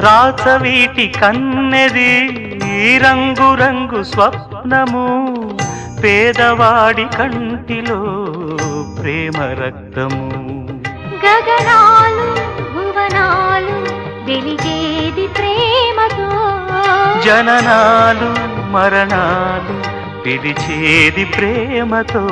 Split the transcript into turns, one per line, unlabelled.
రాచవీటి కన్నెది రంగు రంగు స్వప్నము పేదవాడి కంటిలో ప్రేమ రక్తము
గగనాలు భువనాలు వెలిగేది ప్రేమతో
జననాలు మరణాలు పిలిచేది ప్రేమతో